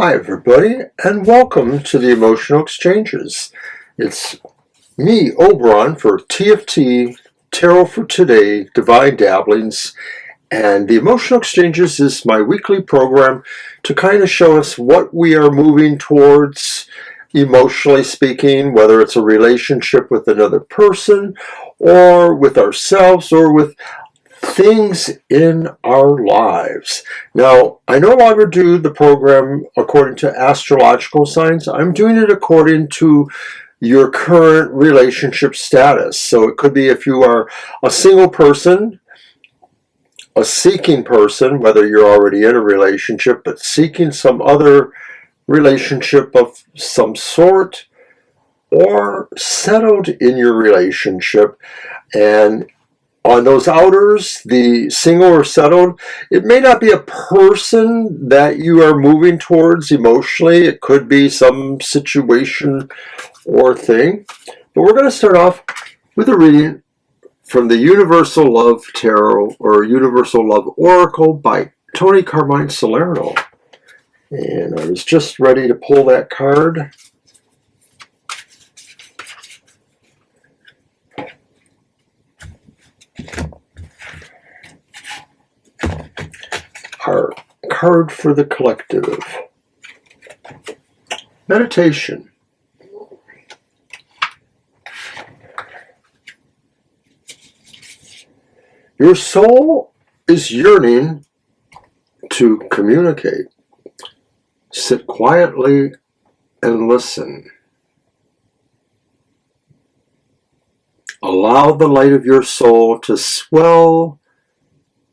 Hi everybody, and welcome to the Emotional Exchanges. It's me, Oberon, for TFT, Tarot for Today, Divine Dabblings, and the Emotional Exchanges is my weekly program to kind of show us what we are moving towards, emotionally speaking, whether it's a relationship with another person, or with ourselves, or with things in our lives. Now, I no longer do the program according to astrological signs. I'm doing it according to your current relationship status. So it could be if you are a single person, a seeking person, whether you're already in a relationship, but seeking some other relationship of some sort, or settled in your relationship. And on those outers, the single or settled, it may not be a person that you are moving towards emotionally. It could be some situation or thing. But we're going to start off with a reading from the Universal Love Tarot or Universal Love Oracle by Tony Carmine Salerno. And I was just ready to pull that card. Our card for the collective. Meditation. Your soul is yearning to communicate. Sit quietly and listen. Allow the light of your soul to swell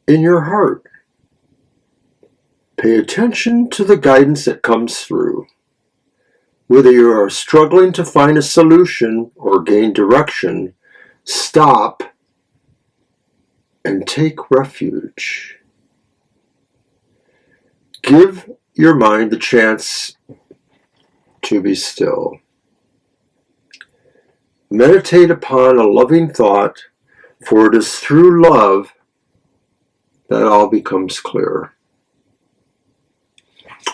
in your heart. Pay attention to the guidance that comes through. Whether you are struggling to find a solution or gain direction, stop and take refuge. Give your mind the chance to be still. Meditate upon a loving thought, for it is through love that all becomes clear.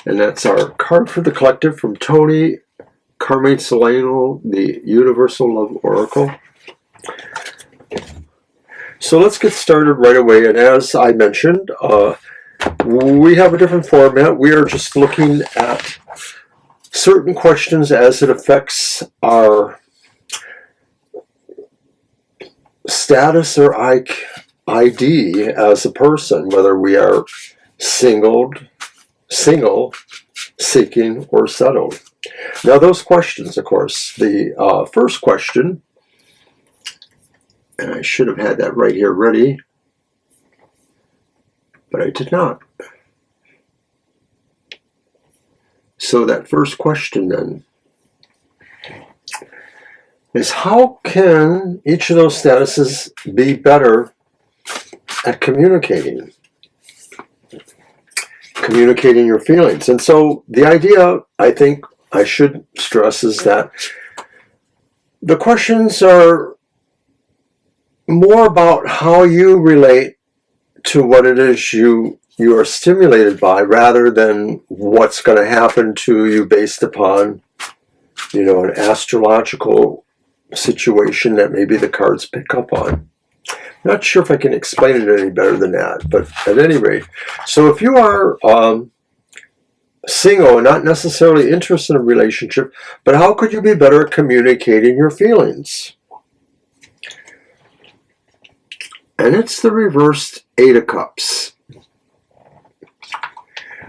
And that's our card for the collective from Tony Carmine Salerno, the Universal Love Oracle. So let's get started right away. And as I mentioned, we have a different format. We are just looking at certain questions as it affects our status or ID as a person, whether we are single, seeking, or settled. Now those questions, of course, the first question, and I should have had that right here ready, but I did not. So that first question then is, how can each of those statuses be better at communicating your feelings? And so the idea, I think I should stress, is that the questions are more about how you relate to what it is you are stimulated by, rather than what's going to happen to you based upon, an astrological situation that maybe the cards pick up on. Not sure if I can explain it any better than that, but at any rate, so if you are single and not necessarily interested in a relationship, but how could you be better at communicating your feelings? And it's the reversed Eight of Cups.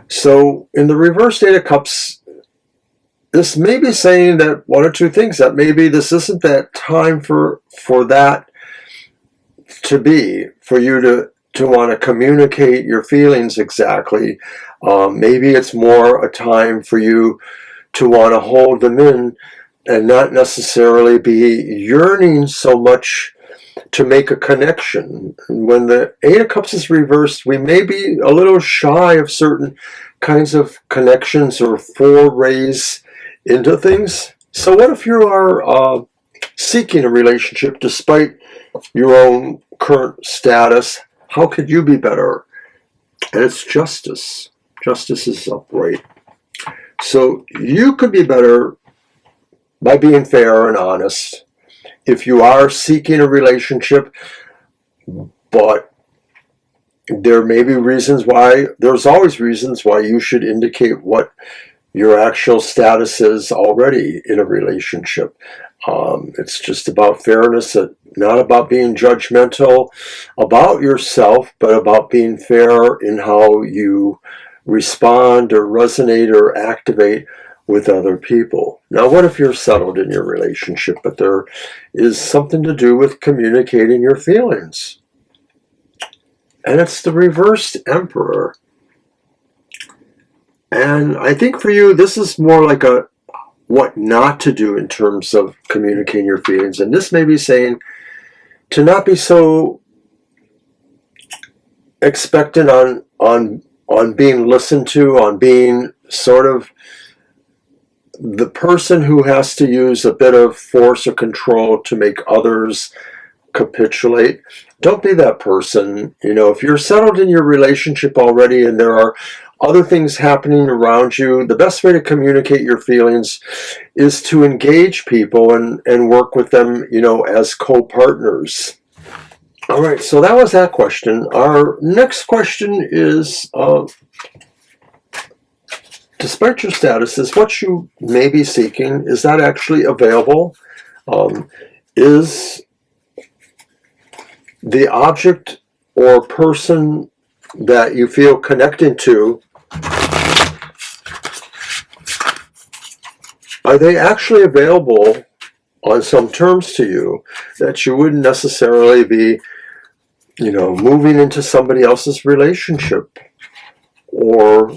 So in the reversed Eight of Cups, this may be saying that one or two things, that maybe this isn't that time for that to be, for you to want to communicate your feelings exactly. Maybe it's more a time for you to want to hold them in and not necessarily be yearning so much to make a connection. When the Eight of Cups is reversed, we may be a little shy of certain kinds of connections or forays into things. So what if you are seeking a relationship despite your own current status? How could you be better? And it's justice. Justice is upright. So you could be better by being fair and honest. If you are seeking a relationship, but there may be reasons why, there's always reasons why you should indicate what your actual status is already in a relationship. It's just about fairness, not about being judgmental about yourself, but about being fair in how you respond or resonate or activate with other people. Now, what if you're settled in your relationship, but there is something to do with communicating your feelings? And it's the reversed Emperor. And I think for you, this is more like a what not to do in terms of communicating your feelings. And this may be saying to not be so expectant on being listened to, on being sort of the person who has to use a bit of force or control to make others capitulate. Don't be that person. If you're settled in your relationship already and there are other things happening around you, the best way to communicate your feelings is to engage people and work with them, as co-partners. All right, so that was that question. Our next question is, despite your status, is what you may be seeking, is that actually available? Is the object or person that you feel connected to, are they actually available on some terms to you that you wouldn't necessarily be, moving into somebody else's relationship or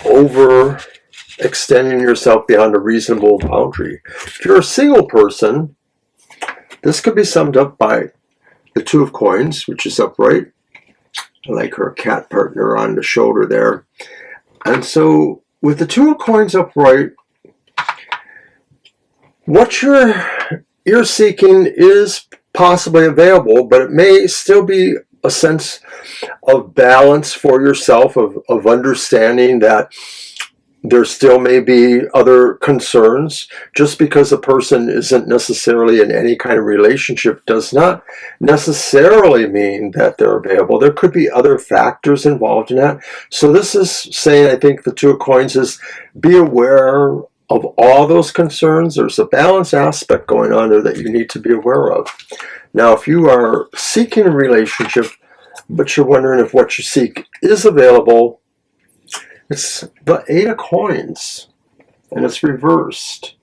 over extending yourself beyond a reasonable boundary? If you're a single person, this could be summed up by the Two of Coins, which is upright. I like her cat partner on the shoulder there. And so with the Two of Coins upright, what you're seeking is possibly available, but it may still be a sense of balance for yourself, of understanding that there still may be other concerns. Just because a person isn't necessarily in any kind of relationship does not necessarily mean that they're available. There could be other factors involved in that. So this is saying, I think the Two of Coins is be aware of all those concerns. There's a balance aspect going on there that you need to be aware of. Now, if you are seeking a relationship, but you're wondering if what you seek is available, it's the Eight of Coins, and it's reversed.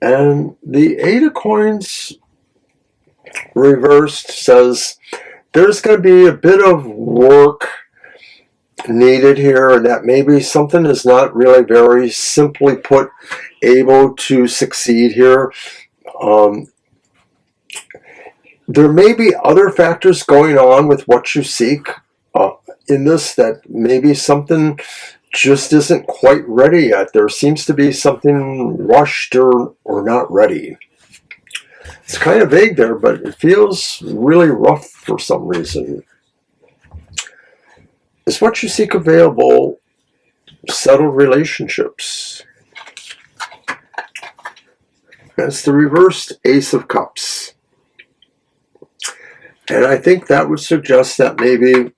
And the Eight of Coins reversed says there's going to be a bit of work needed here, and that maybe something is not really very simply put able to succeed here. There may be other factors going on with what you seek in this, that maybe something just isn't quite ready yet. There seems to be something rushed or not ready. It's kind of vague there, but it feels really rough for some reason. Is what you seek available settled relationships? That's the reversed Ace of Cups. And I think that would suggest that maybe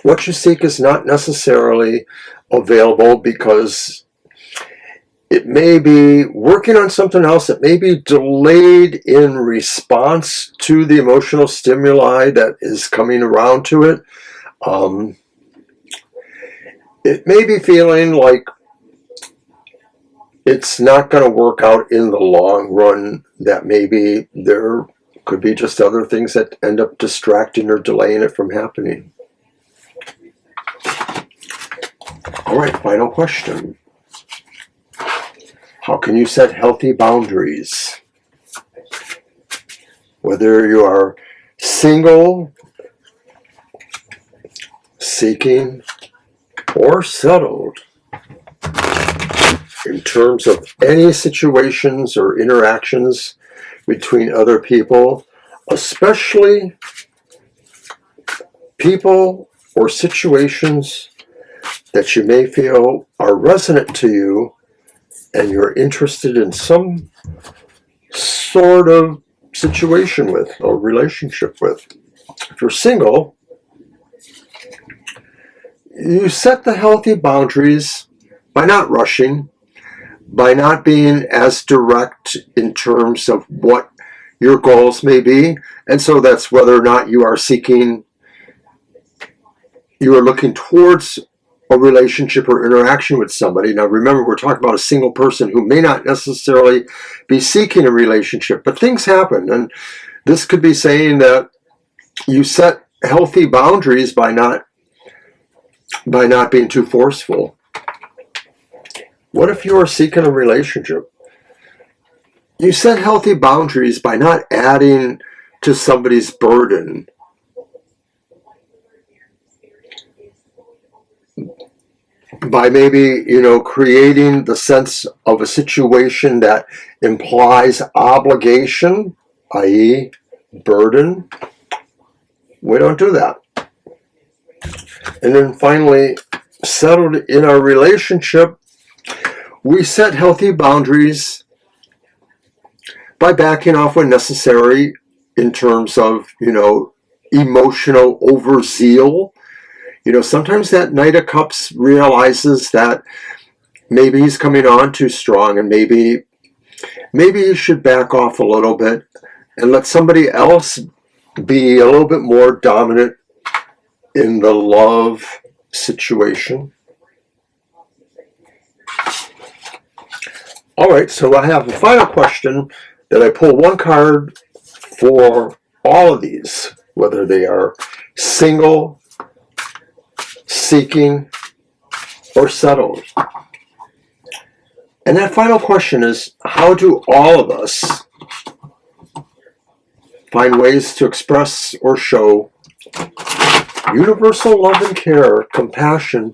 what you seek is not necessarily available because it may be working on something else. It may be delayed in response to the emotional stimuli that is coming around to it. It may be feeling like it's not going to work out in the long run, that maybe there could be just other things that end up distracting or delaying it from happening. All right, final question. How can you set healthy boundaries? Whether you are single, seeking, or settled, in terms of any situations or interactions between other people, especially people or situations that you may feel are resonant to you and you're interested in some sort of situation with or relationship with. If you're single, you set the healthy boundaries by not rushing, by not being as direct in terms of what your goals may be. And so that's whether or not you are looking towards a relationship or interaction with somebody. Now remember, we're talking about a single person who may not necessarily be seeking a relationship, but things happen. And this could be saying that you set healthy boundaries by not being too forceful. What if you are seeking a relationship? You set healthy boundaries by not adding to somebody's burden. By maybe, creating the sense of a situation that implies obligation, i.e. burden. We don't do that. And then finally, settled in our relationship, we set healthy boundaries by backing off when necessary in terms of, emotional overzeal. Sometimes that Knight of Cups realizes that maybe he's coming on too strong, and maybe you should back off a little bit and let somebody else be a little bit more dominant in the love situation. All right, so I have a final question that I pull one card for all of these, whether they are single, seeking, or settled. And that final question is, how do all of us find ways to express or show universal love and care, compassion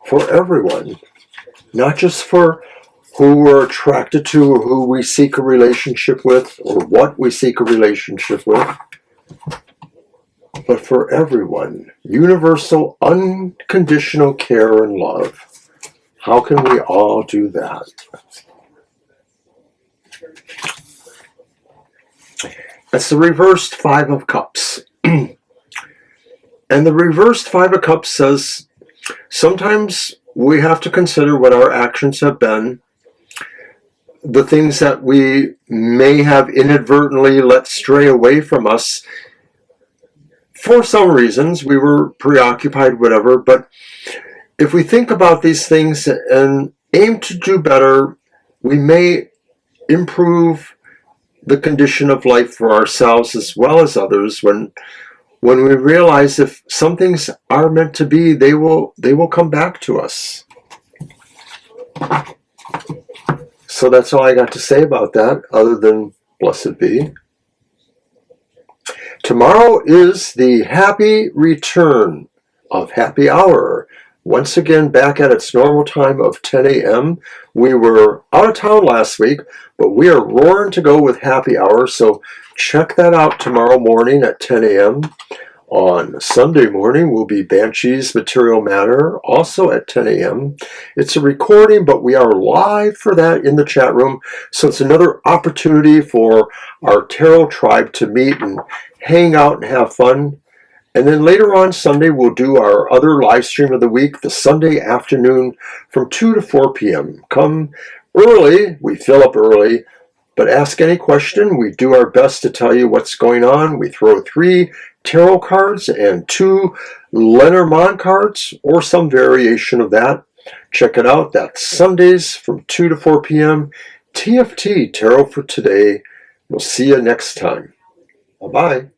for everyone, not just for who we're attracted to or who we seek a relationship with or what we seek a relationship with, but for everyone. Universal, unconditional care and love. How can we all do that? That's the reversed Five of Cups. And the reversed Five of Cups says sometimes we have to consider what our actions have been, the things that we may have inadvertently let stray away from us. For some reasons, we were preoccupied, whatever, but if we think about these things and aim to do better, we may improve the condition of life for ourselves as well as others. When we realize if some things are meant to be, they will come back to us. So that's all I got to say about that, other than blessed be. Tomorrow is the happy return of Happy Hour. Once again, back at its normal time of 10 a.m. We were out of town last week, but we are roaring to go with Happy Hour, so check that out tomorrow morning at 10 a.m. On Sunday morning will be Banshee's Material Matter, also at 10 a.m. It's a recording, but we are live for that in the chat room, so it's another opportunity for our tarot tribe to meet and hang out and have fun. And then later on Sunday, we'll do our other live stream of the week, the Sunday afternoon from 2 to 4 p.m. Come early, we fill up early, but ask any question. We do our best to tell you what's going on. We throw 3 tarot cards and 2 Lenormand cards, or some variation of that. Check it out. That's Sundays from 2 to 4 p.m. TFT, Tarot for Today. We'll see you next time. Bye-bye.